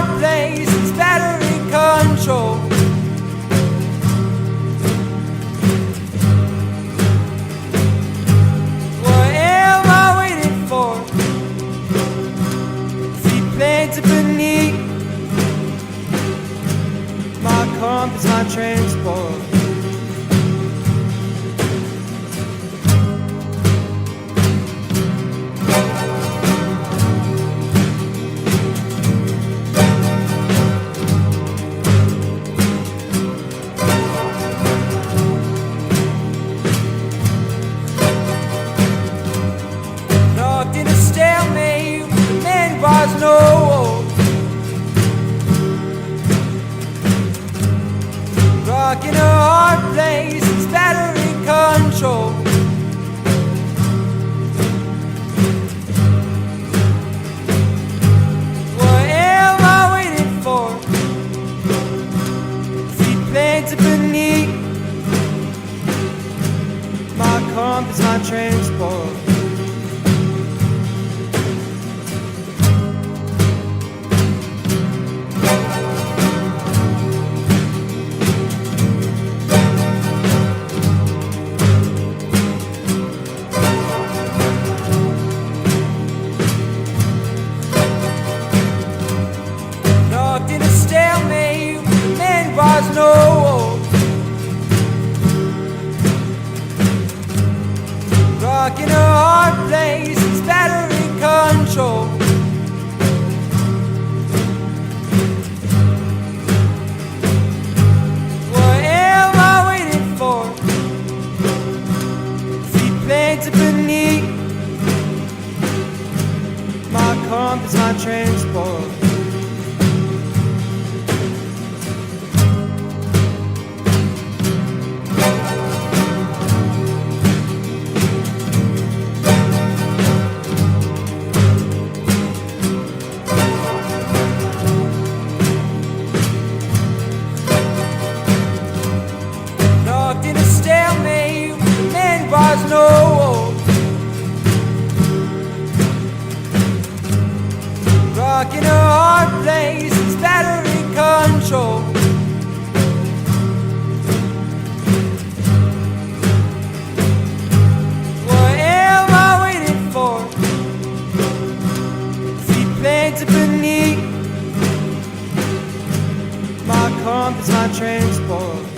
hard place, it's battery control. What am I waiting for? Seaplanes are beneath my compass, my transport. In a stalemate with the man was no hope. Rock in a hard place, it's battery control. What am I waiting for? Seaplanes are beneath my compass, my transport. In a stalemate with the man was no hope. Rock in a hard place, it's battery control. What am I waiting for? Seaplanes are beneath my compass, my transport. In a stalemate with the man was no hope. Rock in a hard place, it's battery control. What am I waiting for? Seaplanes are beneath my compass, my transport.